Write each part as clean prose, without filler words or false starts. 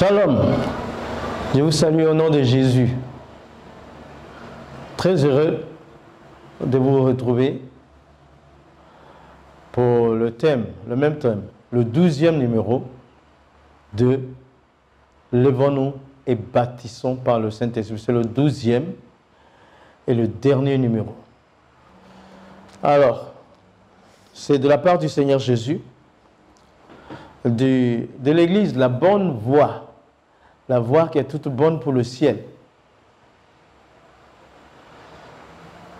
Shalom, je vous salue au nom de Jésus. Très heureux de vous retrouver pour le thème, le même thème, le 12e numéro de Lèvons-nous et bâtissons par le Saint-Esprit. C'est le 12e et le dernier numéro. Alors, c'est de la part du Seigneur Jésus, de l'Église, la bonne voie, la voie qui est toute bonne pour le ciel,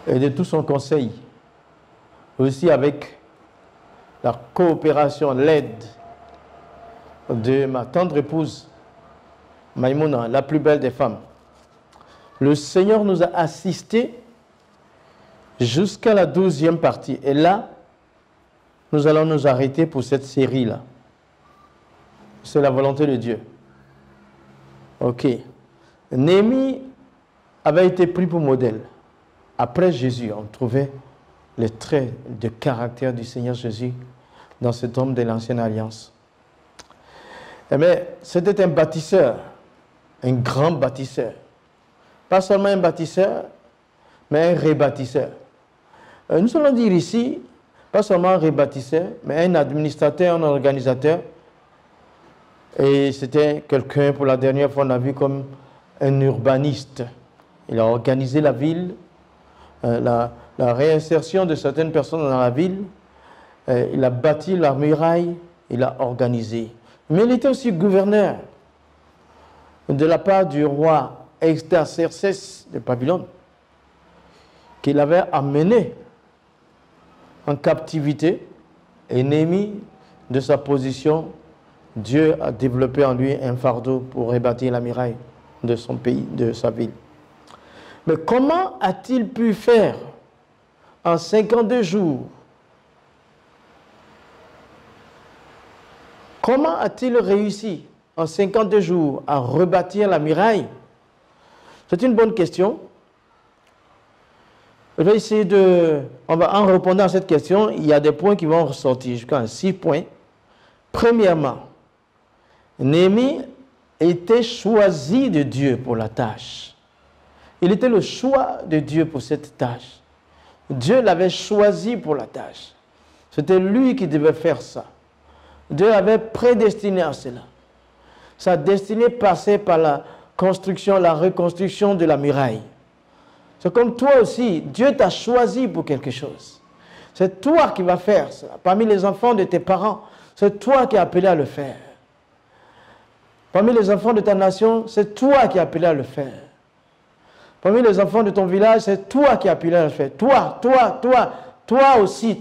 et de tout son conseil, aussi avec la coopération, l'aide de ma tendre épouse, Maïmouna, la plus belle des femmes. Le Seigneur nous a assistés jusqu'à la 12e partie. Et là, nous allons nous arrêter pour cette série-là. C'est la volonté de Dieu. Ok. Néhémie avait été pris pour modèle. Après Jésus, on trouvait les traits de caractère du Seigneur Jésus dans cet homme de l'Ancienne Alliance. Mais c'était un bâtisseur, un grand bâtisseur. Pas seulement un bâtisseur, mais un rebâtisseur. Nous allons dire ici, pas seulement un rebâtisseur, mais un administrateur, un organisateur. Et c'était quelqu'un, pour la dernière fois, on a vu comme un urbaniste. Il a organisé la ville, la réinsertion de certaines personnes dans la ville. Il a bâti la muraille, il a organisé. Mais il était aussi gouverneur de la part du roi Exarchès de Babylone, qu'il avait amené en captivité. Et Néhémie, de sa position, Dieu a développé en lui un fardeau pour rebâtir la muraille de son pays, de sa ville. Mais comment a-t-il pu faire en 52 jours? Comment a-t-il réussi en 52 jours à rebâtir la muraille? C'est une bonne question. Je vais essayer en répondant à cette question, il y a des points qui vont ressortir, jusqu'à 6 points. Premièrement, Néhémie était choisi de Dieu pour la tâche. Il était le choix de Dieu pour cette tâche. Dieu l'avait choisi pour la tâche. C'était lui qui devait faire ça. Dieu l'avait prédestiné à cela. Sa destinée passait par la construction, la reconstruction de la muraille. C'est comme toi aussi, Dieu t'a choisi pour quelque chose. C'est toi qui vas faire cela. Parmi les enfants de tes parents, c'est toi qui es appelé à le faire. Parmi les enfants de ta nation, c'est toi qui es appelé à le faire. Parmi les enfants de ton village, c'est toi qui es appelé à le faire. Toi aussi,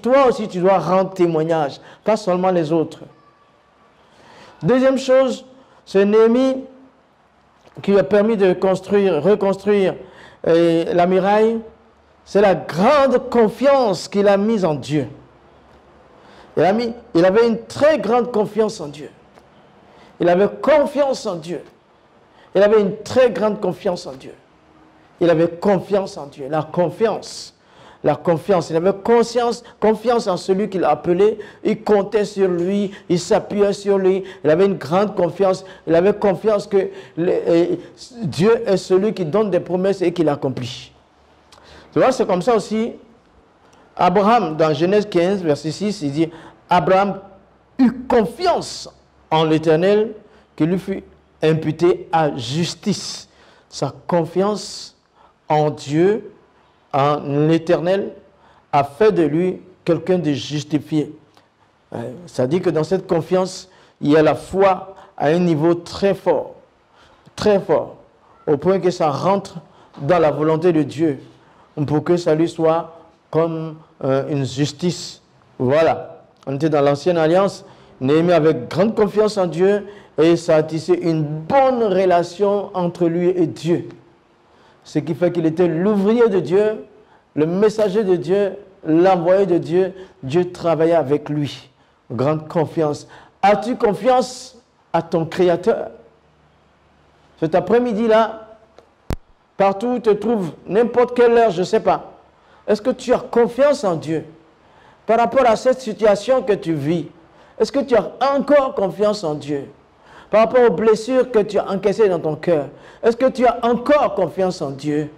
tu dois rendre témoignage, pas seulement les autres. Deuxième chose, c'est Néhémie qui a permis de reconstruire la muraille. C'est la grande confiance qu'il a mise en Dieu. Il avait une très grande confiance en Dieu. Il avait confiance en Dieu. Il avait une très grande confiance en Dieu. Il avait confiance en Dieu. La confiance. Il avait confiance en celui qu'il appelait. Il comptait sur lui. Il s'appuyait sur lui. Il avait une grande confiance. Il avait confiance que Dieu est celui qui donne des promesses et qui l'accomplit. Tu vois, c'est comme ça aussi. Abraham, dans Genèse 15, verset 6, il dit, Abraham eut confiance en l'Éternel qui lui fut imputé à justice. Sa confiance en Dieu, en l'Éternel, a fait de lui quelqu'un de justifié. C'est-à-dire que dans cette confiance, il y a la foi à un niveau très fort, au point que ça rentre dans la volonté de Dieu, pour que ça lui soit comme une justice. Voilà. On était dans l'Ancienne Alliance. Néhémie avait grande confiance en Dieu et ça a tissé une bonne relation entre lui et Dieu. Ce qui fait qu'il était l'ouvrier de Dieu, le messager de Dieu, l'envoyé de Dieu. Dieu travaillait avec lui. Grande confiance. As-tu confiance à ton Créateur? Cet après-midi-là, partout où tu te trouves, n'importe quelle heure, je ne sais pas. Est-ce que tu as confiance en Dieu? Par rapport à cette situation que tu vis, est-ce que tu as encore confiance en Dieu? par rapport aux blessures que tu as encaissées dans ton cœur, est-ce que tu as encore confiance en Dieu?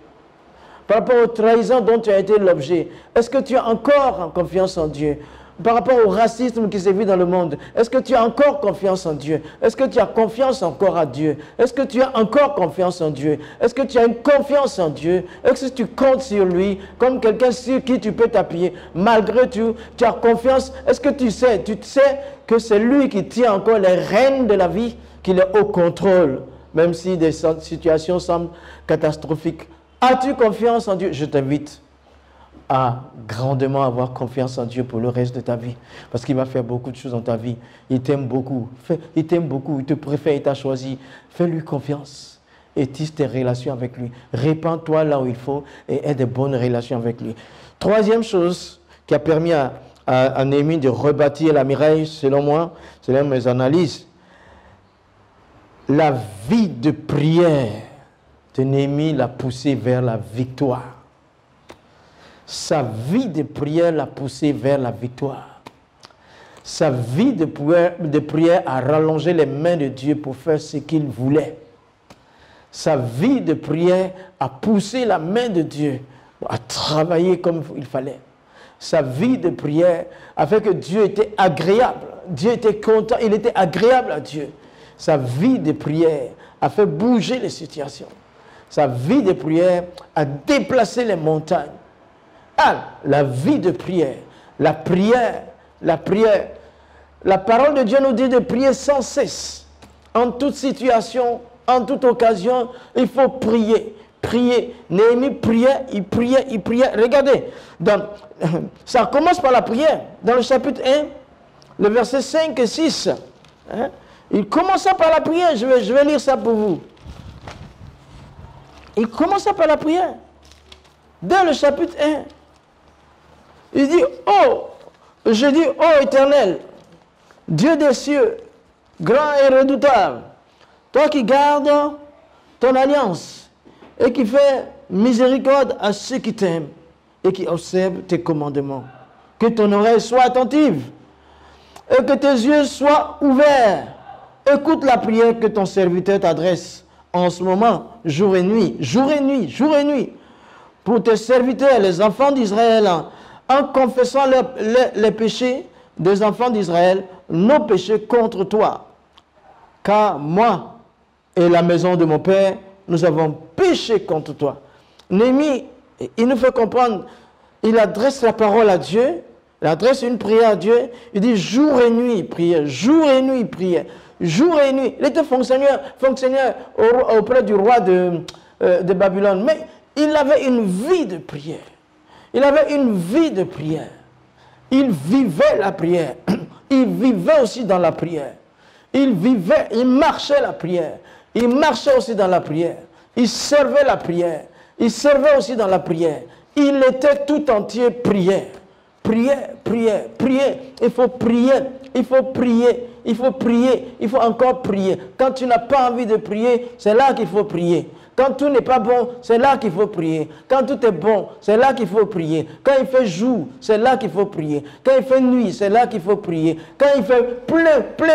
Par rapport aux trahisons dont tu as été l'objet, est-ce que tu as encore confiance en Dieu? Par rapport au racisme qui s'est vu dans le monde, est-ce que tu as encore confiance en Dieu? Est-ce que tu as confiance encore à Dieu? Est-ce que tu as encore confiance en Dieu? Est-ce que tu as une confiance en Dieu? Est-ce que tu comptes sur lui comme quelqu'un sur qui tu peux t'appuyer? Malgré tout, tu as confiance. Est-ce que tu sais que c'est lui qui tient encore les rênes de la vie, qu'il est au contrôle, même si des situations semblent catastrophiques? As-tu confiance en Dieu? Je t'invite à grandement avoir confiance en Dieu pour le reste de ta vie. Parce qu'il va faire beaucoup de choses dans ta vie. Il t'aime beaucoup. Il t'aime beaucoup. Il te préfère, il t'a choisi. Fais-lui confiance et tisse tes relations avec lui. Répands-toi là où il faut et aie de bonnes relations avec lui. Troisième chose qui a permis à Néhémie de rebâtir la muraille, selon moi, selon mes analyses, la vie de prière de Néhémie l'a poussé vers la victoire. Sa vie de prière l'a poussé vers la victoire. Sa vie de prière a rallongé les mains de Dieu pour faire ce qu'il voulait. Sa vie de prière a poussé la main de Dieu à travailler comme il fallait. Sa vie de prière a fait que Dieu était agréable. Dieu était content, il était agréable à Dieu. Sa vie de prière a fait bouger les situations. Sa vie de prière a déplacé les montagnes. Ah, la vie de prière, la prière. La parole de Dieu nous dit de prier sans cesse. En toute situation, en toute occasion, il faut prier. Prier. Néhémie priait, il priait. Regardez, ça commence par la prière. Dans le chapitre 1, le verset 5 et 6. Hein, il commença par la prière. Je vais lire ça pour vous. Il commença par la prière. Dans le chapitre 1. Il dit, oh, je dis, oh Éternel, Dieu des cieux, grand et redoutable, toi qui gardes ton alliance et qui fais miséricorde à ceux qui t'aiment et qui observent tes commandements. Que ton oreille soit attentive et que tes yeux soient ouverts. Écoute la prière que ton serviteur t'adresse en ce moment, jour et nuit, jour et nuit, jour et nuit, pour tes serviteurs, les enfants d'Israël, en confessant les péchés des enfants d'Israël, nos péchés contre toi. Car moi et la maison de mon père, nous avons péché contre toi. Néhémie, il nous fait comprendre, il adresse la parole à Dieu, il adresse une prière à Dieu, il dit jour et nuit, prière, jour et nuit, prière, jour et nuit. Il était fonctionnaire auprès du roi de Babylone, mais il avait une vie de prière. Il avait une vie de prière. Il vivait la prière. Il vivait aussi dans la prière. Il marchait la prière. Il marchait aussi dans la prière. Il servait la prière. Il servait aussi dans la prière. Il était tout entier prière. Prière, prière, prière. Il faut prier. Il faut prier. Il faut prier. Il faut encore prier. Quand tu n'as pas envie de prier, c'est là qu'il faut prier. Quand tout n'est pas bon, c'est là qu'il faut prier. Quand tout est bon, c'est là qu'il faut prier. Quand il fait jour, c'est là qu'il faut prier. Quand il fait nuit, c'est là qu'il faut prier. Quand il fait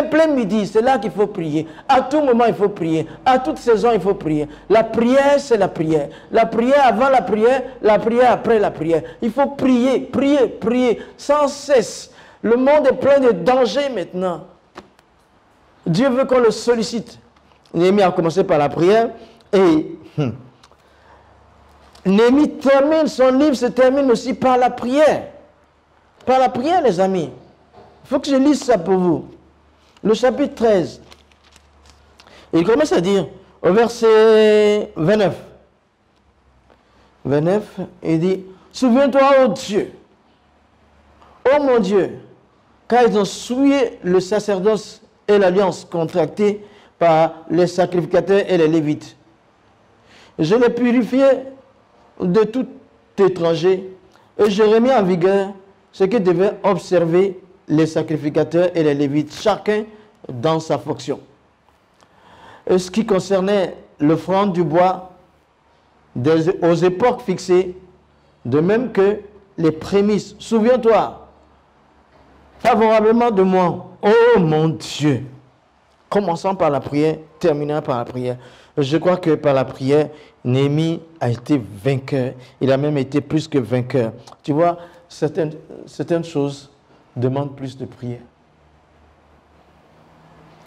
plein midi, c'est là qu'il faut prier. À tout moment, il faut prier. À toute saison, il faut prier. La prière, c'est la prière. La prière avant la prière après la prière. Il faut prier, prier, prier sans cesse. Le monde est plein de dangers maintenant. Dieu veut qu'on le sollicite. Néhémie a commencé par la prière. Et Néhémie termine, son livre se termine aussi par la prière. Par la prière, les amis. Il faut que je lise ça pour vous. Le chapitre 13. Il commence à dire, au verset 29. 29, il dit, souviens-toi, ô Dieu, ô mon Dieu, car ils ont souillé le sacerdoce et l'alliance contractée par les sacrificateurs et les lévites. Je l'ai purifié de tout étranger et je remis en vigueur ce que devaient observer les sacrificateurs et les lévites, chacun dans sa fonction. Et ce qui concernait l'offrande du bois aux époques fixées, de même que les prémices. Souviens-toi favorablement de moi, ô mon Dieu. Commençant par la prière, terminant par la prière. Je crois que par la prière, Néhémie a été vainqueur. Il a même été plus que vainqueur. Tu vois, certaines choses demandent plus de prière.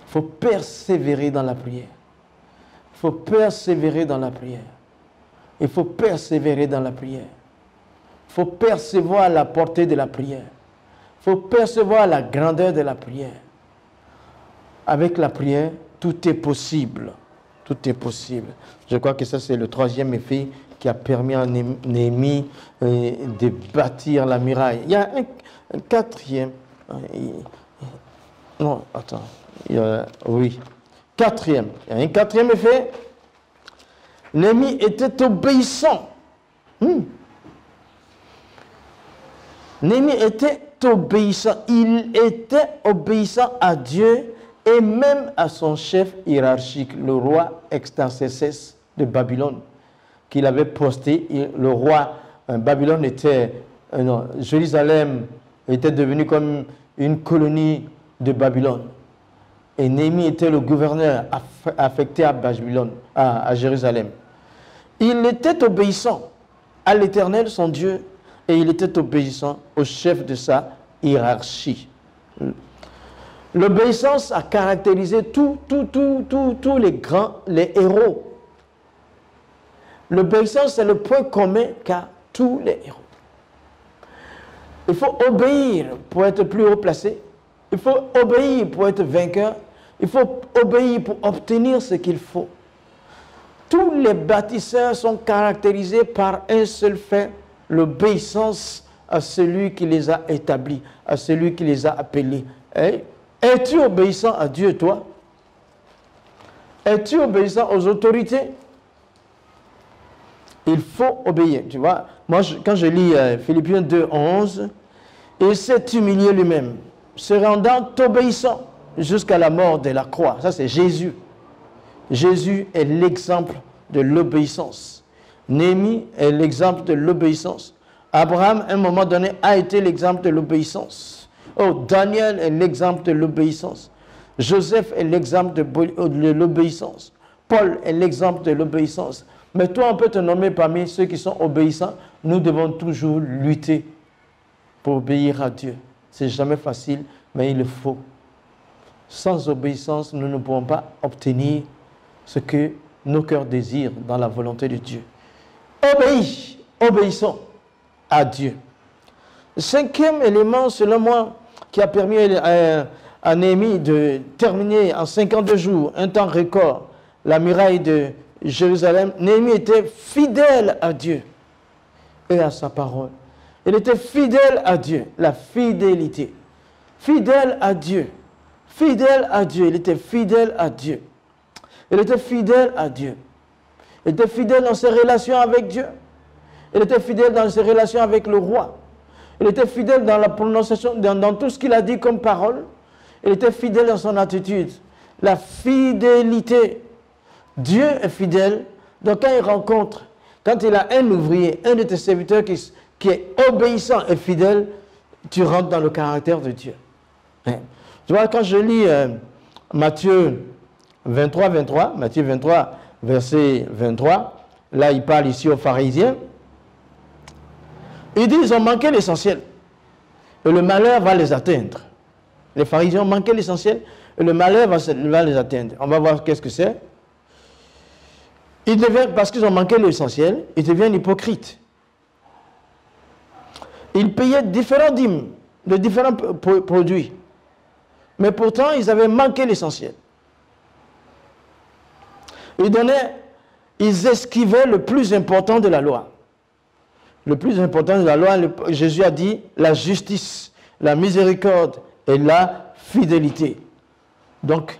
Il faut persévérer dans la prière. Il faut persévérer dans la prière. Il faut persévérer dans la prière. Il faut percevoir la portée de la prière. Il faut percevoir la grandeur de la prière. Avec la prière, tout est possible. Tout est possible. Je crois que ça, c'est le troisième effet qui a permis à Néhémie de bâtir la muraille. Il y a un quatrième. Non, attends. Oui. Quatrième. Il y a un quatrième effet. Néhémie était obéissant. Néhémie était obéissant. Il était obéissant à Dieu et même à son chef hiérarchique, le roi Extarsès de Babylone, qu'il avait posté. Le roi Babylone était, Jérusalem était devenu comme une colonie de Babylone. Et Néhémie était le gouverneur affecté à Babylone, à Jérusalem. Il était obéissant à l'Éternel, son Dieu, et il était obéissant au chef de sa hiérarchie. L'obéissance a caractérisé tous les héros. L'obéissance est le point commun qu'a tous les héros. Il faut obéir pour être plus haut placé. Il faut obéir pour être vainqueur. Il faut obéir pour obtenir ce qu'il faut. Tous les bâtisseurs sont caractérisés par un seul fait, l'obéissance à celui qui les a établis, à celui qui les a appelés. Es-tu obéissant à Dieu, toi? Es-tu obéissant aux autorités? Il faut obéir. Tu vois, moi, quand je lis Philippiens 2, 11, il s'est humilié lui-même, se rendant obéissant jusqu'à la mort de la croix. Ça, c'est Jésus. Jésus est l'exemple de l'obéissance. Néhémie est l'exemple de l'obéissance. Abraham, à un moment donné, a été l'exemple de l'obéissance. Oh, Daniel est l'exemple de l'obéissance. Joseph est l'exemple de l'obéissance. Paul est l'exemple de l'obéissance. Mais toi, on peut te nommer parmi ceux qui sont obéissants. Nous devons toujours lutter pour obéir à Dieu. C'est jamais facile, mais il le faut. Sans obéissance, nous ne pouvons pas obtenir ce que nos cœurs désirent dans la volonté de Dieu. Obéissons à Dieu. Le cinquième élément, selon moi, qui a permis à Néhémie de terminer en 52 jours, un temps record, la muraille de Jérusalem, Néhémie était fidèle à Dieu et à sa parole. Il était fidèle à Dieu, la fidélité. Fidèle à Dieu. Fidèle à Dieu. Il était fidèle à Dieu. Il était fidèle à Dieu. Il était fidèle dans ses relations avec Dieu. Il était fidèle dans ses relations avec le roi. Il était fidèle dans la prononciation, dans tout ce qu'il a dit comme parole. Il était fidèle dans son attitude. La fidélité. Dieu est fidèle. Donc quand il rencontre, quand il a un ouvrier, un de tes serviteurs qui est obéissant et fidèle, tu rentres dans le caractère de Dieu. Tu vois, quand je lis Matthieu 23, verset 23, là il parle ici aux pharisiens, il dit ils ont manqué l'essentiel et le malheur va les atteindre. Les pharisiens ont manqué l'essentiel et le malheur va les atteindre. On va voir qu'est-ce que c'est. Parce qu'ils ont manqué l'essentiel, ils deviennent hypocrites. Ils payaient différents dîmes de différents produits. Mais pourtant, ils avaient manqué l'essentiel. Ils esquivaient le plus important de la loi. Le plus important de la loi, Jésus a dit la justice, la miséricorde et la fidélité. Donc,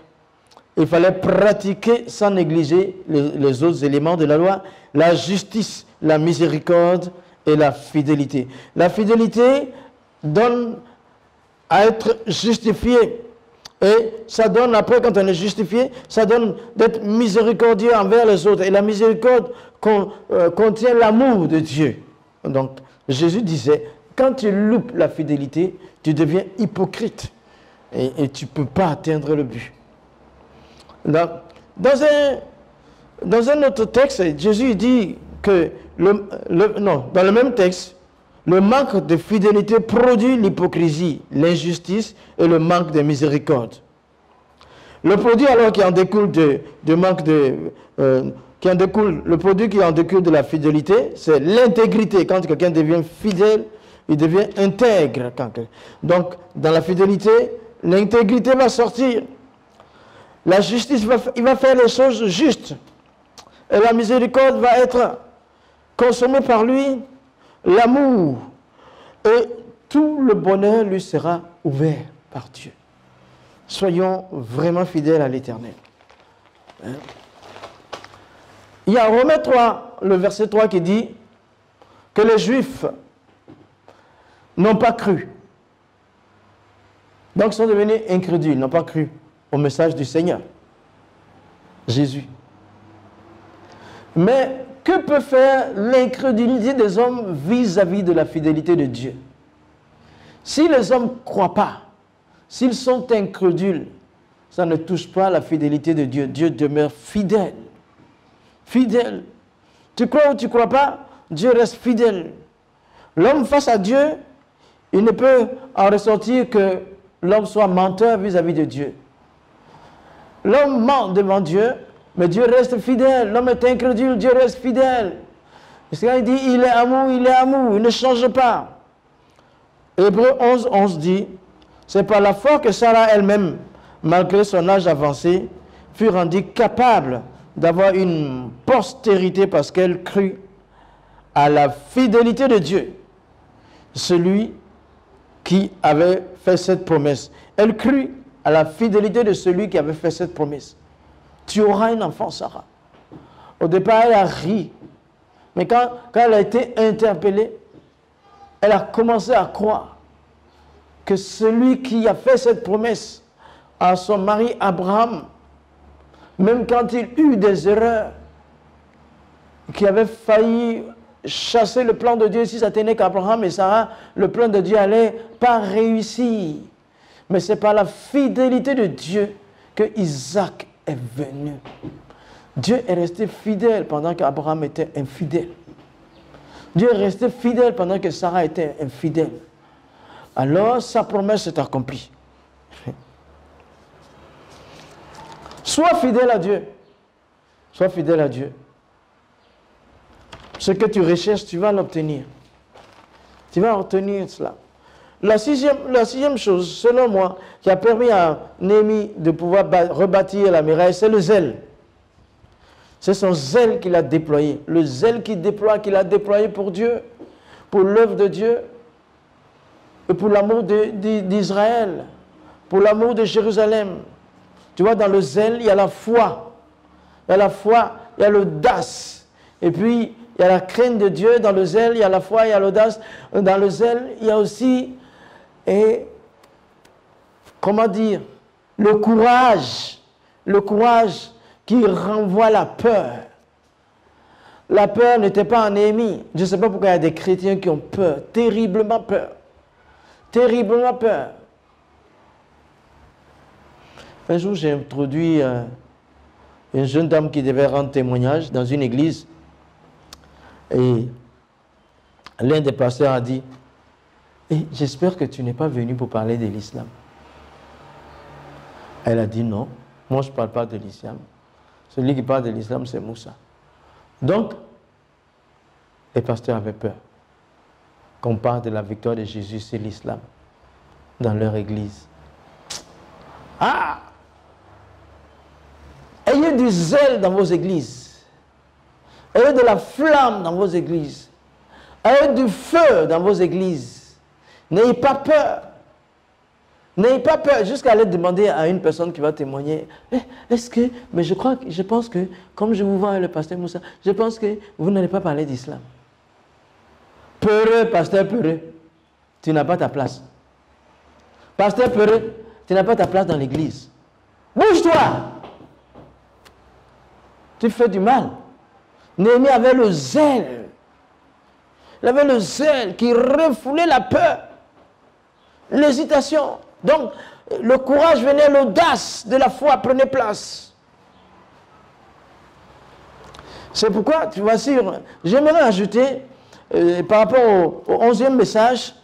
il fallait pratiquer sans négliger les autres éléments de la loi, la justice, la miséricorde et la fidélité. La fidélité donne à être justifié. Et ça donne, après, quand on est justifié, ça donne d'être miséricordieux envers les autres. Et la miséricorde contient l'amour de Dieu. Donc, Jésus disait, quand tu loupes la fidélité, tu deviens hypocrite. Et tu ne peux pas atteindre le but. Dans un autre texte, Jésus dit que, dans le même texte, le manque de fidélité produit l'hypocrisie, l'injustice et le manque de miséricorde. Le produit alors qui en découle le produit qui en découle de la fidélité, c'est l'intégrité. Quand quelqu'un devient fidèle, il devient intègre. Donc, dans la fidélité, l'intégrité va sortir. La justice, il va faire les choses justes. Et la miséricorde va être consommée par lui. L'amour. Et tout le bonheur lui sera ouvert par Dieu. Soyons vraiment fidèles à l'Éternel. Il y a Romains 3, le verset 3 qui dit que les Juifs n'ont pas cru. Donc ils sont devenus incrédules, n'ont pas cru au message du Seigneur, Jésus. Mais que peut faire l'incrédulité des hommes vis-à-vis de la fidélité de Dieu? Si les hommes ne croient pas, s'ils sont incrédules, ça ne touche pas la fidélité de Dieu. Dieu demeure fidèle. Fidèle. Tu crois ou tu ne crois pas, Dieu reste fidèle. L'homme face à Dieu, il ne peut en ressortir que l'homme soit menteur vis-à-vis de Dieu. L'homme ment devant Dieu, mais Dieu reste fidèle. L'homme est incrédule, Dieu reste fidèle. Parce qu'il dit, il est amour, il ne change pas. Hébreux 11, 11 dit, c'est par la foi que Sarah elle-même, malgré son âge avancé, fut rendue capable d'avoir une postérité parce qu'elle crut à la fidélité de Dieu, celui qui avait fait cette promesse. Elle crut à la fidélité de celui qui avait fait cette promesse. Tu auras un enfant, Sarah. Au départ, elle a ri. Mais quand elle a été interpellée, elle a commencé à croire que celui qui a fait cette promesse à son mari Abraham, même quand il eut des erreurs, qui avait failli chasser le plan de Dieu, si ça tenait qu'Abraham et Sarah, le plan de Dieu n'allait pas réussir. Mais c'est par la fidélité de Dieu que Isaac est venu. Dieu est resté fidèle pendant qu'Abraham était infidèle. Dieu est resté fidèle pendant que Sarah était infidèle. Alors sa promesse est accomplie. Sois fidèle à Dieu. Sois fidèle à Dieu. Ce que tu recherches, tu vas l'obtenir. Tu vas obtenir cela. La sixième chose, selon moi, qui a permis à Néhémie de pouvoir rebâtir la muraille, c'est le zèle. C'est son zèle qu'il a déployé. Le zèle qu'il a déployé pour Dieu, pour l'œuvre de Dieu, et pour l'amour d'Israël, pour l'amour de Jérusalem. Tu vois, dans le zèle, il y a la foi. Il y a la foi, il y a l'audace. Et puis, il y a la crainte de Dieu. Dans le zèle, il y a la foi, il y a l'audace. Dans le zèle, il y a aussi, comment dire, le courage. Le courage qui renvoie la peur. La peur n'était pas en Néhémie. Je ne sais pas pourquoi il y a des chrétiens qui ont peur, terriblement peur. Terriblement peur. Un jour, j'ai introduit une jeune dame qui devait rendre témoignage dans une église. Et l'un des pasteurs a dit, j'espère que tu n'es pas venu pour parler de l'islam. Elle a dit non, moi je ne parle pas de l'islam. Celui qui parle de l'islam, c'est Moussa. Donc, les pasteurs avaient peur qu'on parle de la victoire de Jésus sur l'islam dans leur église. Ah! Ayez du zèle dans vos églises. Ayez de la flamme dans vos églises. Ayez du feu dans vos églises. N'ayez pas peur. N'ayez pas peur jusqu'à aller demander à une personne qui va témoigner. Est-ce que, mais je pense que, comme je vous vois avec le pasteur Moussa, je pense que vous n'allez pas parler d'islam. Peureux, pasteur peureux, tu n'as pas ta place. Pasteur peureux, tu n'as pas ta place dans l'église. Bouge-toi! Tu fais du mal. Néhémie avait le zèle. Il avait le zèle qui refoulait la peur, l'hésitation. Donc, le courage venait, l'audace de la foi prenait place. C'est pourquoi, tu vois, j'aimerais ajouter, par rapport au 11e message,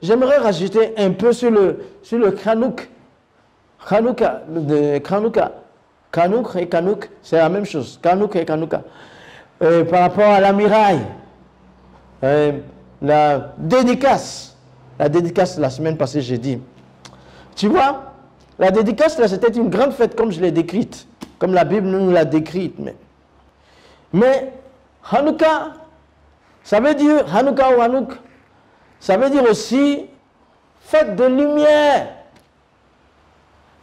j'aimerais rajouter un peu sur le Chanukah. Chanouk et Chanouk, c'est la même chose. Chanouk et Chanukah. Par rapport à la miraille, la dédicace. La dédicace, la semaine passée, j'ai dit. Tu vois, la dédicace, là, c'était une grande fête comme je l'ai décrite. Comme la Bible nous l'a décrite. Mais Hanouka, ça veut dire, Hanouka ou Hanouk, ça veut dire aussi fête de lumière.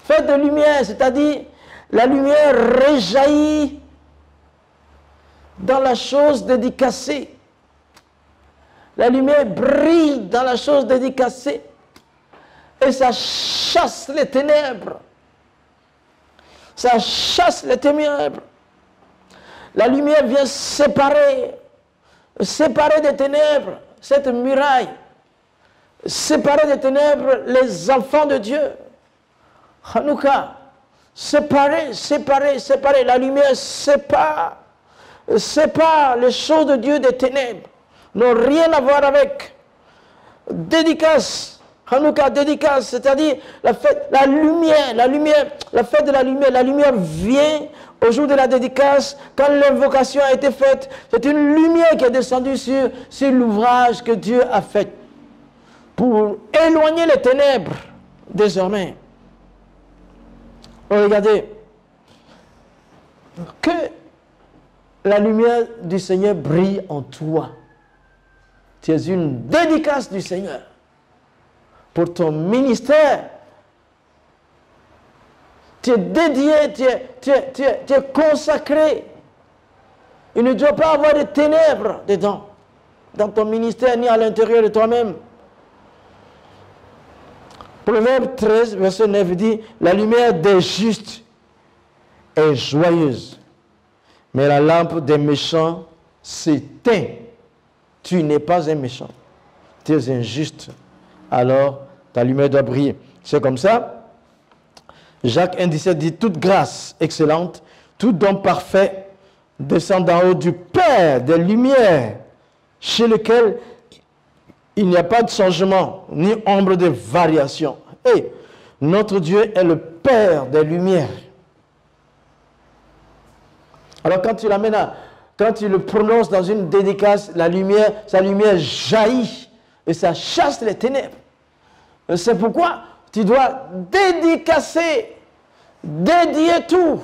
Fête de lumière, c'est-à-dire la lumière réjaillit dans la chose dédicacée. La lumière brille dans la chose dédicacée. Et ça chasse les ténèbres. Ça chasse les ténèbres. La lumière vient séparer des ténèbres cette muraille. Séparer des ténèbres les enfants de Dieu. Hanouka, séparer. La lumière sépare les choses de Dieu des ténèbres. N'ont rien à voir avec. Dédicace. Hanouka, dédicace, c'est-à-dire la fête de la lumière. La lumière vient au jour de la dédicace, quand l'invocation a été faite. C'est une lumière qui est descendue sur l'ouvrage que Dieu a fait pour éloigner les ténèbres désormais. Regardez, que la lumière du Seigneur brille en toi. Tu es une dédicace du Seigneur pour ton ministère. Tu es dédié, tu es consacré. Il ne doit pas avoir de ténèbres dedans, dans ton ministère ni à l'intérieur de toi-même. Proverbe 13, verset 9 dit, la lumière des justes est joyeuse, mais la lampe des méchants s'éteint. Tu n'es pas un méchant, tu es injuste, alors ta lumière doit briller. C'est comme ça. Jacques 1,17 dit, toute grâce excellente, tout don parfait descend d'en haut du Père des lumières, chez lequel il n'y a pas de changement, ni ombre de variation. Et notre Dieu est le Père des lumières. Alors quand tu l'amènes quand tu le prononces dans une dédicace, sa lumière jaillit et ça chasse les ténèbres. C'est pourquoi tu dois dédier tout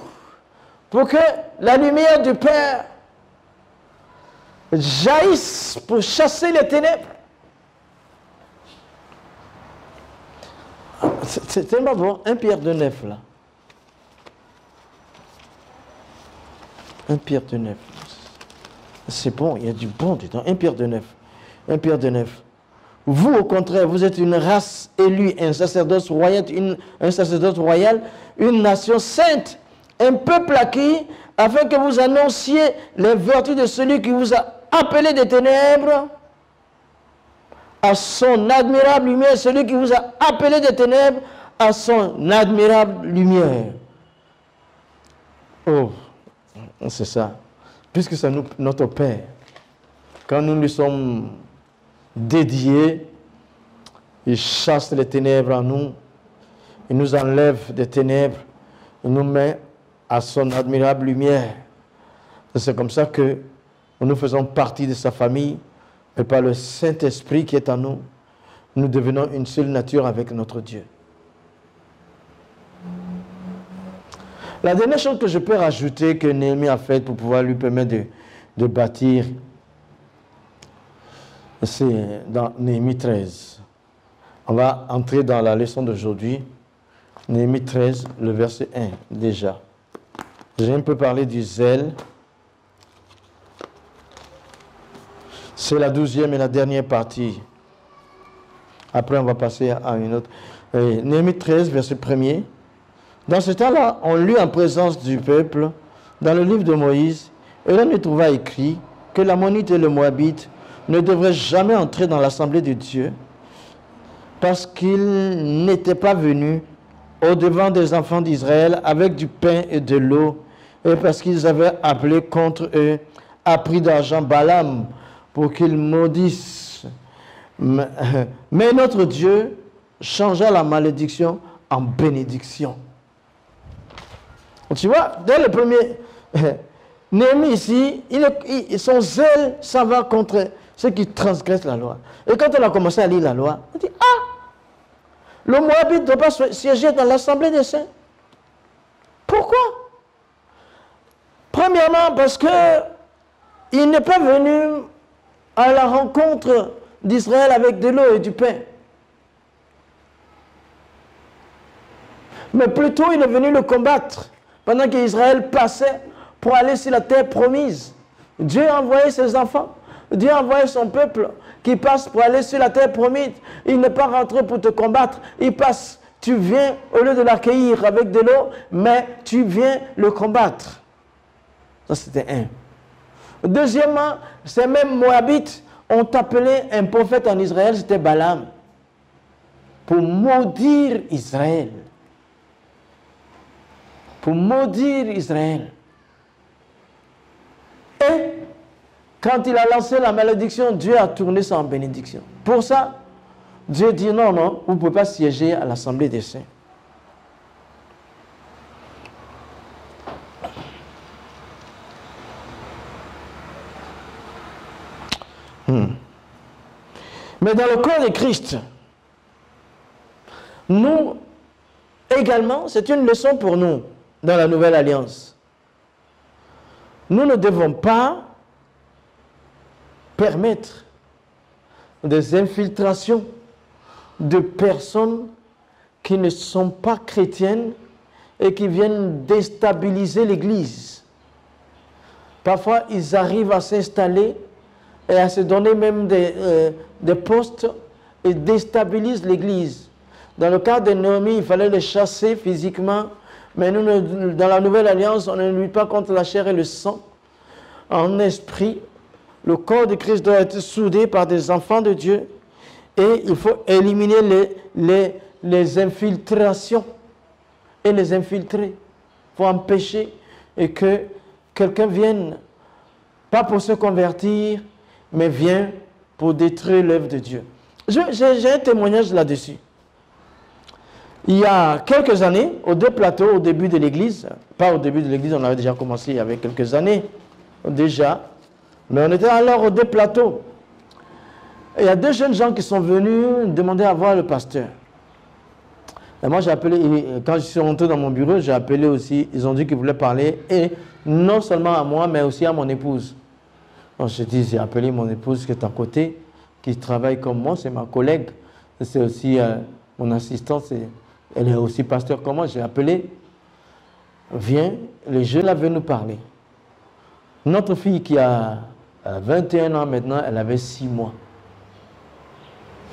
pour que la lumière du Père jaillisse pour chasser les ténèbres. C'est tellement bon. 1 Pierre 2,9 là. 1 Pierre 2,9. C'est bon, il y a du bon dedans. 1 Pierre 2,9. 1 Pierre 2,9. Vous, au contraire, vous êtes une race élue, un sacerdoce royal, une nation sainte, un peuple acquis, afin que vous annonciez les vertus de celui qui vous a appelé des ténèbres à son admirable lumière, celui qui vous a appelé des ténèbres à son admirable lumière. Oh, c'est ça. Puisque c'est notre Père, quand nous lui sommes dédiés, il chasse les ténèbres en nous, il nous enlève des ténèbres, il nous met à son admirable lumière. C'est comme ça que nous faisons partie de sa famille, et par le Saint-Esprit qui est en nous, nous devenons une seule nature avec notre Dieu. La dernière chose que je peux rajouter que Néhémie a faite pour pouvoir lui permettre de bâtir, c'est dans Néhémie 13. On va entrer dans la leçon d'aujourd'hui. Néhémie 13, le verset 1 déjà. J'ai un peu parlé du zèle. C'est la 12e et la dernière partie. Après, on va passer à une autre. Néhémie 13, verset 1er. Dans ce temps-là, on lut en présence du peuple, dans le livre de Moïse, et l'on y trouva écrit que l'Ammonite et le Moabite ne devraient jamais entrer dans l'assemblée de Dieu, parce qu'ils n'étaient pas venus au devant des enfants d'Israël avec du pain et de l'eau, et parce qu'ils avaient appelé contre eux, a pris d'argent Balaam pour qu'ils maudissent. Mais notre Dieu changea la malédiction en bénédiction. Tu vois, dès le premier, Néhémie ici, son zèle s'en va contre ceux qui transgressent la loi. Et quand on a commencé à lire la loi, on dit, ah, le Moabite ne doit pas siéger dans l'assemblée des saints. Pourquoi? Premièrement, parce qu'il n'est pas venu à la rencontre d'Israël avec de l'eau et du pain. Mais plutôt, il est venu le combattre pendant qu'Israël passait pour aller sur la terre promise. Dieu a envoyé ses enfants, Dieu a envoyé son peuple qui passe pour aller sur la terre promise. Il n'est pas rentré pour te combattre, il passe. Tu viens, au lieu de l'accueillir avec de l'eau, mais tu viens le combattre. Ça, c'était un. Deuxièmement, ces mêmes Moabites ont appelé un prophète en Israël, c'était Balaam, pour maudire Israël. Pour maudire Israël. Et quand il a lancé la malédiction, Dieu a tourné ça en bénédiction. Pour ça, Dieu dit non, non, vous ne pouvez pas siéger à l'assemblée des saints. Mais dans le corps de Christ, nous également, c'est une leçon pour nous dans la nouvelle alliance. Nous ne devons pas permettre des infiltrations de personnes qui ne sont pas chrétiennes et qui viennent déstabiliser l'Église. Parfois, ils arrivent à s'installer et à se donner même des postes et déstabilisent l'Église. Dans le cas de Néhémie, il fallait les chasser physiquement, mais nous, dans la Nouvelle Alliance, on ne lutte pas contre la chair et le sang. En esprit, le corps de Christ doit être soudé par des enfants de Dieu et il faut éliminer les infiltrations et les infiltrer. Il faut empêcher et que quelqu'un vienne, pas pour se convertir, mais vient pour détruire l'œuvre de Dieu. J'ai un témoignage là-dessus. Il y a quelques années, aux deux plateaux, au début de l'église, pas au début de l'église, on avait déjà commencé il y avait quelques années, déjà, mais on était alors aux deux plateaux. Et il y a deux jeunes gens qui sont venus demander à voir le pasteur. Et moi j'ai appelé, quand je suis rentré dans mon bureau, j'ai appelé aussi, ils ont dit qu'ils voulaient parler, et non seulement à moi, mais aussi à mon épouse. Donc je dis, j'ai appelé mon épouse qui est à côté, qui travaille comme moi, c'est ma collègue, c'est aussi mon assistante, elle est aussi pasteur comme moi, j'ai appelé, viens, les jeunes là veulent nous parler. Notre fille qui a 21 ans maintenant, elle avait 6 mois.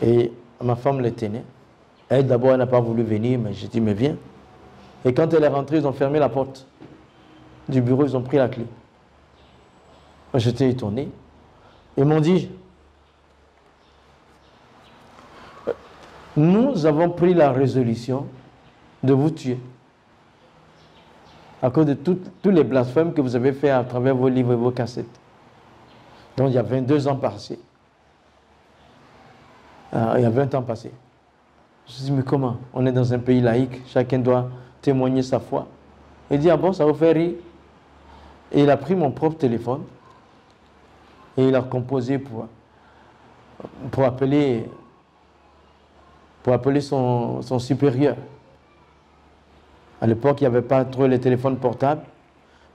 Et ma femme le tenait. Elle d'abord, elle n'a pas voulu venir, mais j'ai dit, mais viens. Et quand elle est rentrée, ils ont fermé la porte du bureau, ils ont pris la clé. J'étais étonné. Ils m'ont dit, nous avons pris la résolution de vous tuer à cause de tous les blasphèmes que vous avez fait à travers vos livres et vos cassettes. Donc il y a 22 ans passés. Il y a 20 ans passés. Je me suis dit, mais comment? On est dans un pays laïque, chacun doit témoigner sa foi. Il dit, ah bon, ça vous fait rire? Et il a pris mon propre téléphone et il a composé pour appeler son supérieur. À l'époque, il n'y avait pas trop les téléphones portables,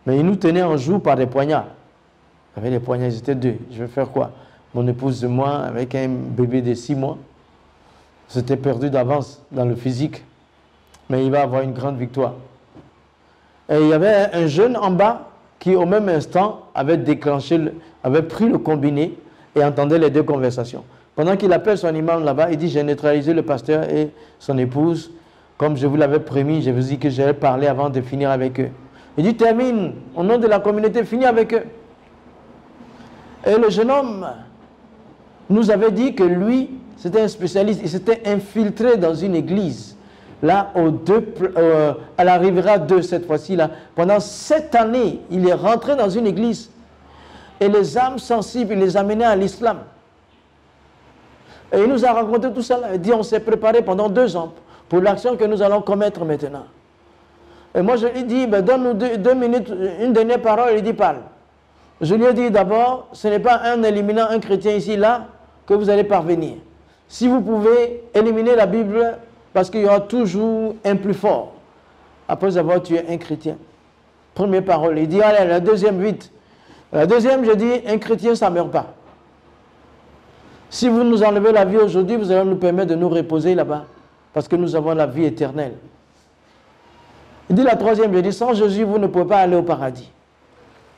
mais il nous tenait en joue par des poignards. Il y avait des poignards, ils étaient deux. Je vais faire quoi? Mon épouse et moi, avec un bébé de 6 mois, s'était perdu d'avance dans le physique, mais il va avoir une grande victoire. Et il y avait un jeune en bas qui, au même instant, avait pris le combiné et entendait les deux conversations. Pendant qu'il appelle son imam là-bas, il dit, j'ai neutralisé le pasteur et son épouse. Comme je vous l'avais promis, je vous dis que j'allais parler avant de finir avec eux. Il dit, termine, au nom de la communauté, finis avec eux. Et le jeune homme nous avait dit que lui, c'était un spécialiste, il s'était infiltré dans une église là, elle arrivera à 2 cette fois-ci. Là. Pendant 7 années, il est rentré dans une église. Et les âmes sensibles, il les amenait à l'islam. Et il nous a raconté tout ça. Là. Il dit, on s'est préparé pendant 2 ans pour l'action que nous allons commettre maintenant. Et moi, je lui ai dit, ben, donne-nous 2 minutes, une dernière parole. Il dit, parle. Je lui ai dit d'abord, ce n'est pas en éliminant un chrétien ici, là, que vous allez parvenir. Si vous pouvez éliminer la Bible, parce qu'il y aura toujours un plus fort, après avoir tué un chrétien. Première parole. Il dit, allez, la deuxième, vite. La deuxième, je dis, un chrétien, ça ne meurt pas. Si vous nous enlevez la vie aujourd'hui, vous allez nous permettre de nous reposer là-bas, parce que nous avons la vie éternelle. Il dit la troisième, je dis, sans Jésus, vous ne pouvez pas aller au paradis.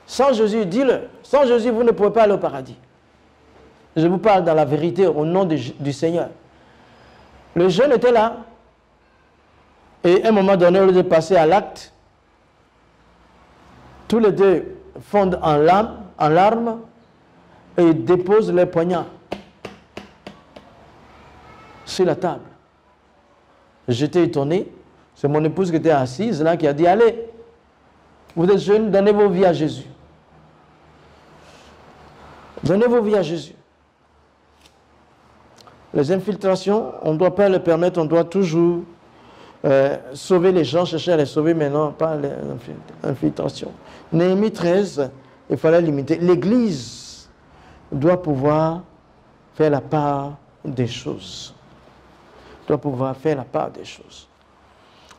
Sans Jésus, dis-le, sans Jésus, vous ne pouvez pas aller au paradis. Je vous parle dans la vérité, au nom du Seigneur. Le jeune était là, et à un moment donné, au lieu de passer à l'acte, tous les deux fondent en larmes, et ils déposent les poignards sur la table. J'étais étonné. C'est mon épouse qui était assise là, qui a dit, allez, vous êtes jeunes, donnez vos vies à Jésus. Donnez vos vies à Jésus. Les infiltrations, on ne doit pas les permettre, on doit toujours sauver les gens, chercher à les sauver, mais non, pas les infiltrations. Néhémie 13, il fallait limiter. L'Église doit pouvoir faire la part des choses. Doit pouvoir faire la part des choses.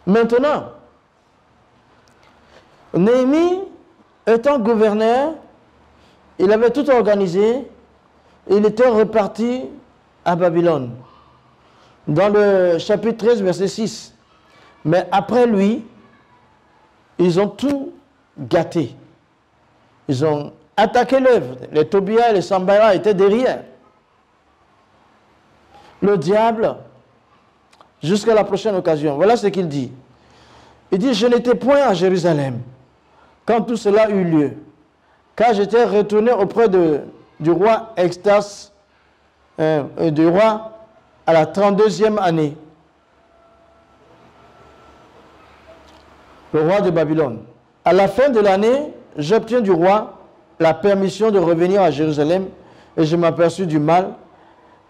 Maintenant, Néhémie, étant gouverneur, il avait tout organisé, il était reparti à Babylone. Dans le chapitre 13, verset 6. Mais après lui, ils ont tout gâté. Ils ont attaqué l'œuvre. Les Tobias et les Sambara étaient derrière. Le diable, jusqu'à la prochaine occasion. Voilà ce qu'il dit. Il dit, je n'étais point à Jérusalem quand tout cela eut lieu, car j'étais retourné auprès du roi Extas, du roi à la 32e année, le roi de Babylone. À la fin de l'année, j'obtiens du roi la permission de revenir à Jérusalem et je m'aperçus du mal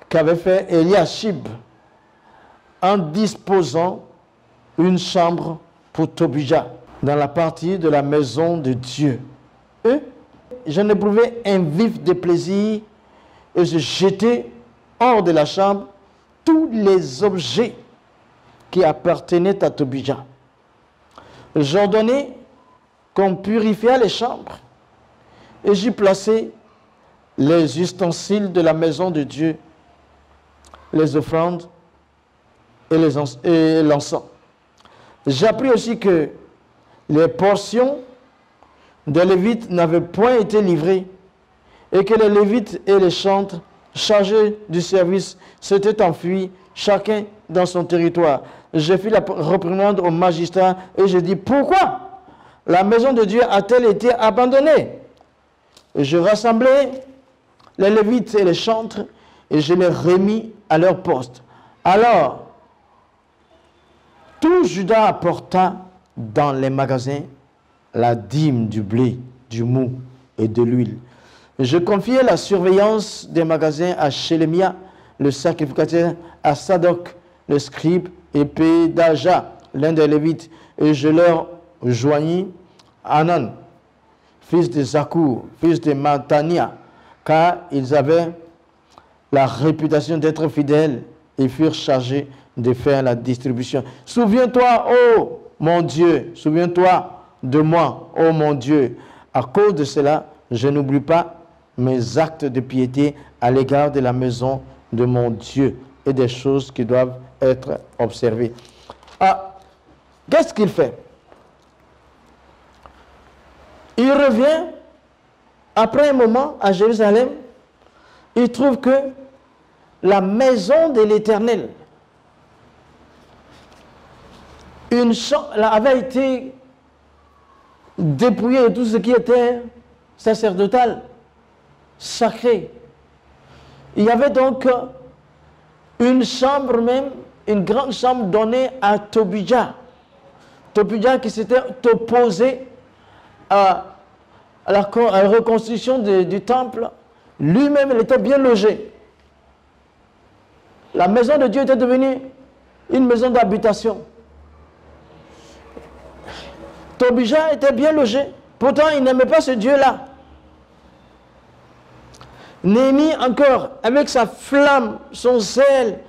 qu'avait fait Eliashib en disposant une chambre pour Tobija dans la partie de la maison de Dieu. Et je n'éprouvais un vif déplaisir et je jetai hors de la chambre tous les objets qui appartenaient à Tobija. J'ordonnai qu'on purifiât les chambres et j'y plaçai les ustensiles de la maison de Dieu, les offrandes et l'encens. J'appris aussi que les portions des Lévites n'avaient point été livrées et que les Lévites et les chantres chargés du service s'étaient enfuis, chacun dans son territoire. J'ai fait la réprimande au magistrat et j'ai dit, pourquoi la maison de Dieu a-t-elle été abandonnée? Et je rassemblai les Lévites et les chantres et je les remis à leur poste. Alors, tout Juda apporta dans les magasins la dîme du blé, du mou et de l'huile. Je confiai la surveillance des magasins à Shélémia, le sacrificateur, à Sadok, le scribe, et Pédaja, l'un des Lévites, et je leur joignis Hanan, fils de Zakour, fils de Matania, car ils avaient la réputation d'être fidèles et furent chargés de faire la distribution. Souviens-toi, ô mon Dieu, souviens-toi de moi, ô mon Dieu. À cause de cela, je n'oublie pas mes actes de piété à l'égard de la maison de mon Dieu et des choses qui doivent être observées. Ah, qu'est-ce qu'il fait? Il revient, après un moment, à Jérusalem, il trouve que la maison de l'Éternel avait été dépouillée de tout ce qui était sacerdotal, sacré. Il y avait donc une chambre même une grande chambre donnée à Tobija. Tobija qui s'était opposé à la reconstruction du temple. Lui-même, il était bien logé. La maison de Dieu était devenue une maison d'habitation. Tobija était bien logé. Pourtant, il n'aimait pas ce Dieu-là. Néhémie, encore, avec sa flamme, son zèle,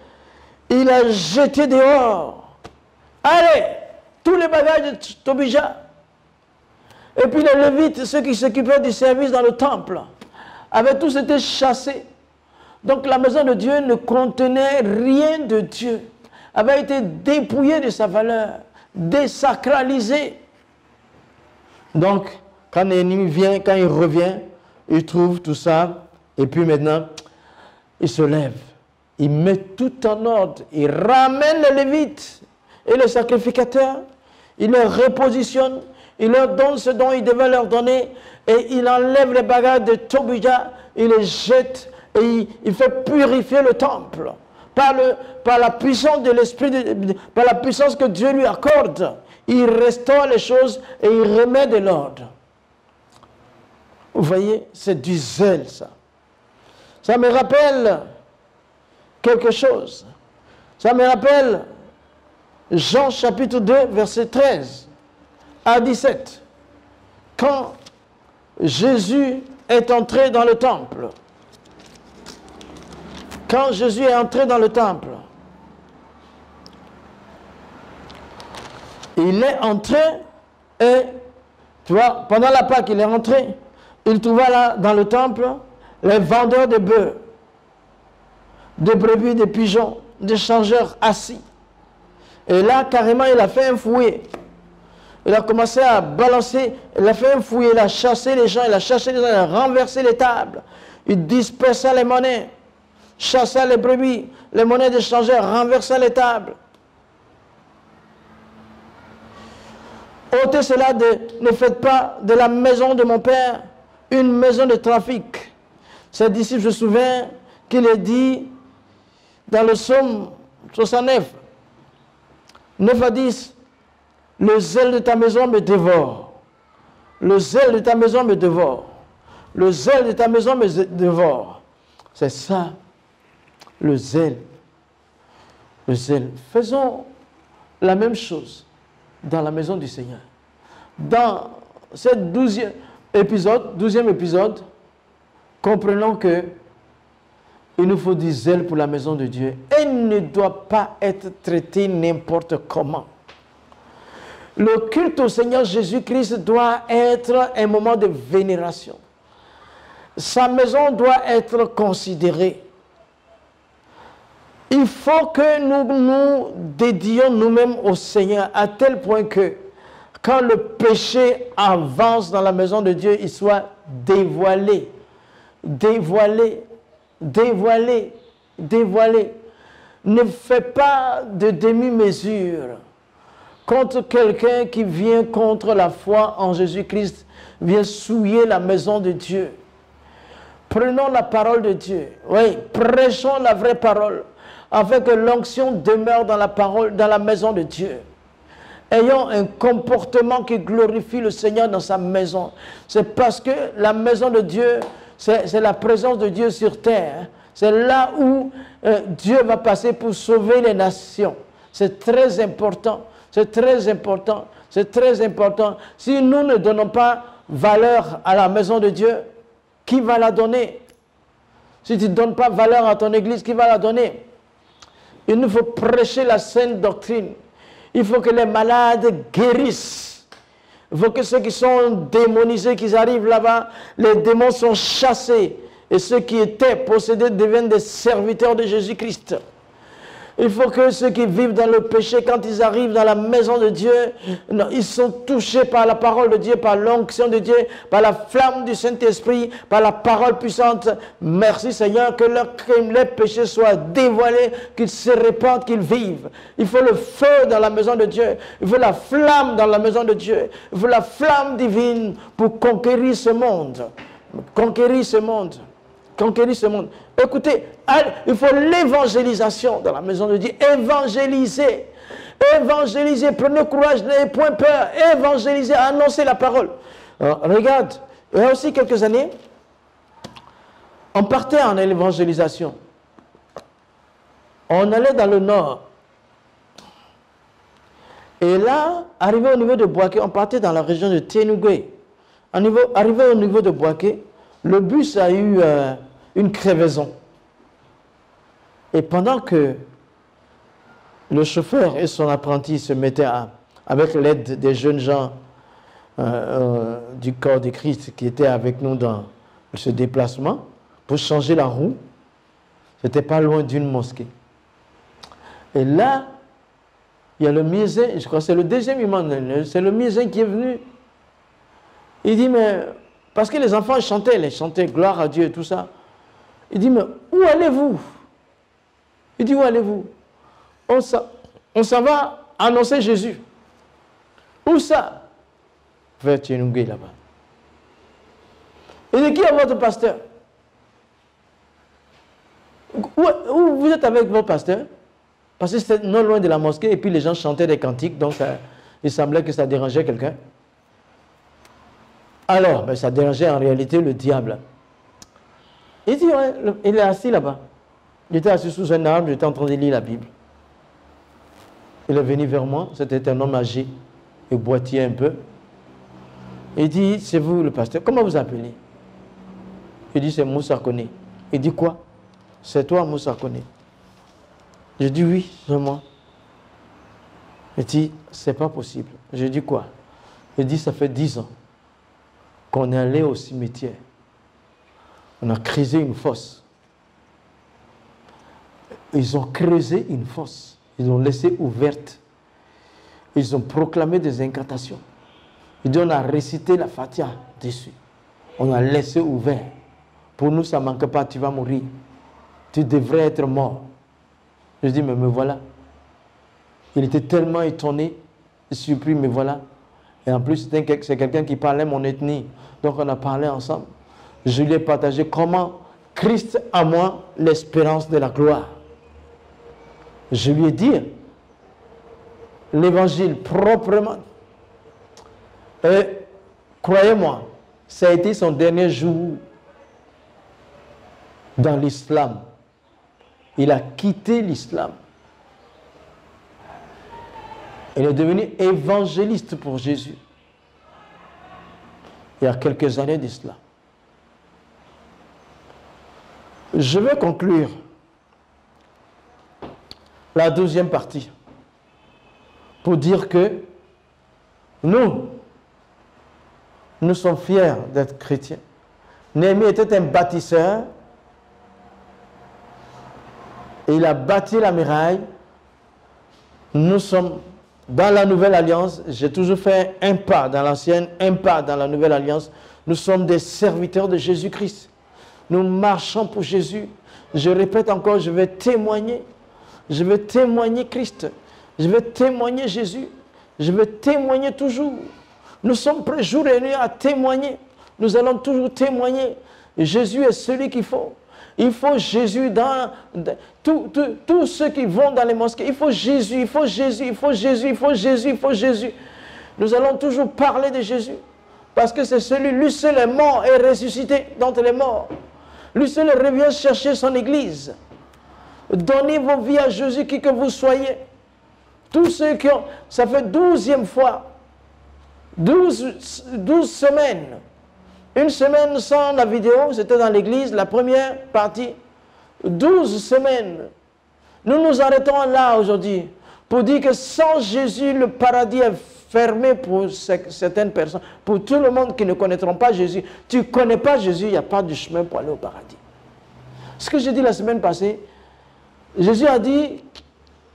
il a jeté dehors. Allez, tous les bagages de Tobija. Et puis les Lévites, ceux qui s'occupaient du service dans le temple, avaient tous été chassés. Donc la maison de Dieu ne contenait rien de Dieu. Avait été dépouillée de sa valeur, désacralisée. Donc, quand l'ennemi vient, quand il revient, il trouve tout ça. Et puis maintenant, il se lève. Il met tout en ordre. Il ramène les Lévites et les sacrificateurs. Il les repositionne. Il leur donne ce dont il devait leur donner. Et il enlève les bagages de Tobija. Il les jette. Et il fait purifier le temple. Par la puissance de l'Esprit, par la puissance que Dieu lui accorde. Il restaure les choses et il remet de l'ordre. Vous voyez, c'est du zèle, ça. Ça me rappelle quelque chose. Ça me rappelle Jean chapitre 2, verset 13 à 17. Quand Jésus est entré dans le temple. Quand Jésus est entré dans le temple. Il est entré et, tu vois, pendant la Pâque, il est rentré. Il trouva là, dans le temple, les vendeurs de bœufs, de brebis, de pigeons, de changeurs assis. Et là, carrément, il a fait un fouet. Il a commencé à balancer, il a fait un fouet, il a chassé les gens, il a renversé les tables. Il dispersa les monnaies, chassa les brebis, les monnaies des changeurs, renversa les tables. Ôtez cela, ne faites pas de la maison de mon Père une maison de trafic. Ses disciples, je me souviens qu'il est dit dans le psaume 69, 9 à 10, le zèle de ta maison me dévore. Le zèle de ta maison me dévore. Le zèle de ta maison me dévore. C'est ça, le zèle. Le zèle. Faisons la même chose dans la maison du Seigneur. Dans ce 12e épisode, comprenons que il nous faut du zèle pour la maison de Dieu. Elle ne doit pas être traitée n'importe comment. Le culte au Seigneur Jésus-Christ doit être un moment de vénération. Sa maison doit être considérée. Il faut que nous nous dédions nous-mêmes au Seigneur à tel point que quand le péché avance dans la maison de Dieu, il soit dévoilé, dévoilé, dévoilé, dévoilé. Ne fais pas de demi-mesure contre quelqu'un qui vient contre la foi en Jésus-Christ, vient souiller la maison de Dieu. Prenons la parole de Dieu. Oui, prêchons la vraie parole, afin que l'onction demeure dans la parole, dans la maison de Dieu. Ayons un comportement qui glorifie le Seigneur dans sa maison. C'est parce que la maison de Dieu, c'est la présence de Dieu sur terre. C'est là où Dieu va passer pour sauver les nations. C'est très important. C'est très important. C'est très important. Si nous ne donnons pas valeur à la maison de Dieu, qui va la donner? Si tu ne donnes pas valeur à ton église, qui va la donner? Il nous faut prêcher la sainte doctrine. Il faut que les malades guérissent. Il faut que ceux qui sont démonisés, qu'ils arrivent là-bas, les démons sont chassés. Et ceux qui étaient possédés deviennent des serviteurs de Jésus-Christ. Il faut que ceux qui vivent dans le péché, quand ils arrivent dans la maison de Dieu, ils sont touchés par la parole de Dieu, par l'onction de Dieu, par la flamme du Saint-Esprit, par la parole puissante. Merci Seigneur, que leurs crimes, leurs péchés soient dévoilés, qu'ils se répandent, qu'ils vivent. Il faut le feu dans la maison de Dieu. Il faut la flamme dans la maison de Dieu. Il faut la flamme divine pour conquérir ce monde. Conquérir ce monde. conquérir ce monde. Écoutez, il faut l'évangélisation dans la maison de Dieu. Évangéliser. Évangéliser. Prenez courage, n'ayez point peur. Évangéliser, annoncer la parole. Alors, regarde, il y a aussi quelques années, on partait en évangélisation. On allait dans le nord. Et là, arrivé au niveau de Boaké, on partait dans la région de Ténougué. Arrivé au niveau de Boaké, le bus a eu une crevaison. Et pendant que le chauffeur et son apprenti se mettaient avec l'aide des jeunes gens du corps de Christ qui étaient avec nous dans ce déplacement, pour changer la roue, c'était pas loin d'une mosquée. Et là, il y a le muezzin, je crois que c'est le deuxième imam, c'est le muezzin qui est venu. Il dit, mais, parce que les enfants chantaient, ils chantaient gloire à Dieu et tout ça. Il dit, mais où allez-vous? Il dit, où allez-vous? On s'en va annoncer Jésus. Où ça? Vers Tchénoungé là-bas. Il dit, qui est votre pasteur? Où vous êtes avec votre pasteur? Parce que c'était non loin de la mosquée et puis les gens chantaient des cantiques, donc il semblait que ça dérangeait quelqu'un. Alors, ben, ça dérangeait en réalité le diable. Il dit, ouais, il est assis là-bas. Il était assis sous un arbre, j'étais en train de lire la Bible. Il est venu vers moi, c'était un homme âgé, et boitier un peu. Il dit, c'est vous le pasteur, comment vous appelez? Il dit, c'est Moussa Koné. Il dit, quoi? C'est toi Moussa Koné? Je dis, oui, c'est moi. Il dit, c'est pas possible. Je dis, quoi? Il dit, ça fait 10 ans qu'on est allé au cimetière. On a creusé une fosse. Ils ont creusé une fosse. Ils l'ont laissée ouverte. Ils ont proclamé des incantations. Il dit, on a récité la Fatiha dessus. On a laissé ouvert. Pour nous, ça ne manque pas, tu vas mourir. Tu devrais être mort. Je dis, mais me voilà. Il était tellement étonné, surpris, me voilà. Et en plus, c'est quelqu'un qui parlait mon ethnie. Donc on a parlé ensemble. Je lui ai partagé comment Christ a moi l'espérance de la gloire. Je lui ai dit l'évangile proprement. Et croyez-moi, ça a été son dernier jour dans l'islam. Il a quitté l'islam. Il est devenu évangéliste pour Jésus. Il y a quelques années d'islam. Je vais conclure la deuxième partie pour dire que nous sommes fiers d'être chrétiens. Néhémie était un bâtisseur. Et il a bâti la muraille. Nous sommes dans la nouvelle alliance. J'ai toujours fait un pas dans l'ancienne, un pas dans la nouvelle alliance. Nous sommes des serviteurs de Jésus-Christ. Nous marchons pour Jésus. Je répète encore, je vais témoigner. Je vais témoigner Christ. Je vais témoigner Jésus. Je vais témoigner toujours. Nous sommes prêts jour et nuit à témoigner. Nous allons toujours témoigner. Jésus est celui qu'il faut. Il faut Jésus dans tous ceux qui vont dans les mosquées. Il faut Jésus, il faut Jésus, il faut Jésus, il faut Jésus, il faut Jésus. Nous allons toujours parler de Jésus. Parce que c'est celui, lui seul est mort et ressuscité d'entre les morts. Lui seul revient chercher son église. Donnez vos vies à Jésus, qui que vous soyez. Tous ceux qui ont, ça fait 12e fois, 12 semaines. Une semaine sans la vidéo, c'était dans l'église, la première partie. 12 semaines. Nous nous arrêtons là aujourd'hui pour dire que sans Jésus, le paradis est fermé pour certaines personnes. Pour tout le monde qui ne connaîtront pas Jésus. Tu ne connais pas Jésus, il n'y a pas de chemin pour aller au paradis. Ce que j'ai dit la semaine passée, Jésus a dit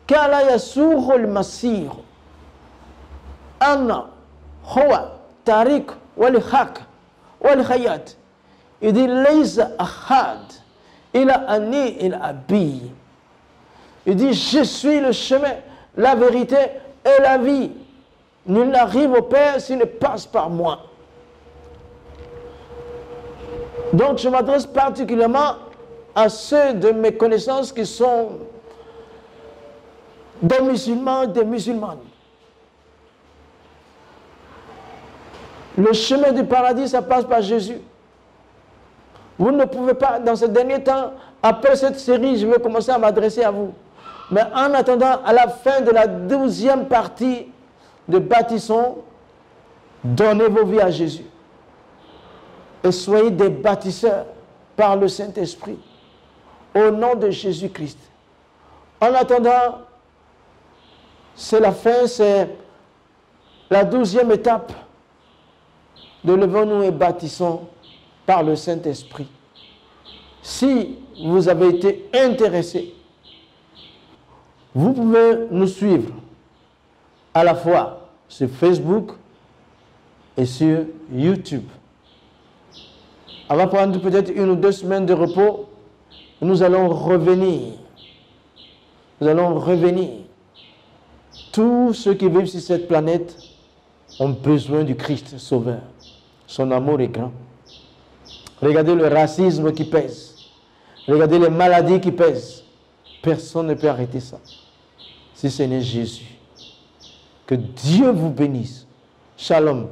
Kala yasurul masir Anna Hoa Tariq wal Haq wal Hayat. Il dit Laysa Ahad il a Ani il Abi. Il dit je suis le chemin, la vérité et la vie. Nul n'arrive au Père s'il ne passe par moi. Donc je m'adresse particulièrement à ceux de mes connaissances qui sont des musulmans, des musulmanes. Le chemin du paradis, ça passe par Jésus. Vous ne pouvez pas, dans ces derniers temps, après cette série, je vais commencer à m'adresser à vous. Mais en attendant, à la fin de la 12e partie de Bâtissons, donnez vos vies à Jésus. Et soyez des bâtisseurs par le Saint-Esprit. Au nom de Jésus-Christ. En attendant, c'est la fin, c'est la 12e étape de Levons-nous et Bâtissons par le Saint-Esprit. Si vous avez été intéressé, vous pouvez nous suivre à la fois sur Facebook et sur YouTube. On va prendre peut-être 1 ou 2 semaines de repos. Nous allons revenir. Nous allons revenir. Tous ceux qui vivent sur cette planète ont besoin du Christ Sauveur. Son amour est grand. Regardez le racisme qui pèse. Regardez les maladies qui pèsent. Personne ne peut arrêter ça. Si ce n'est Jésus. Que Dieu vous bénisse. Shalom.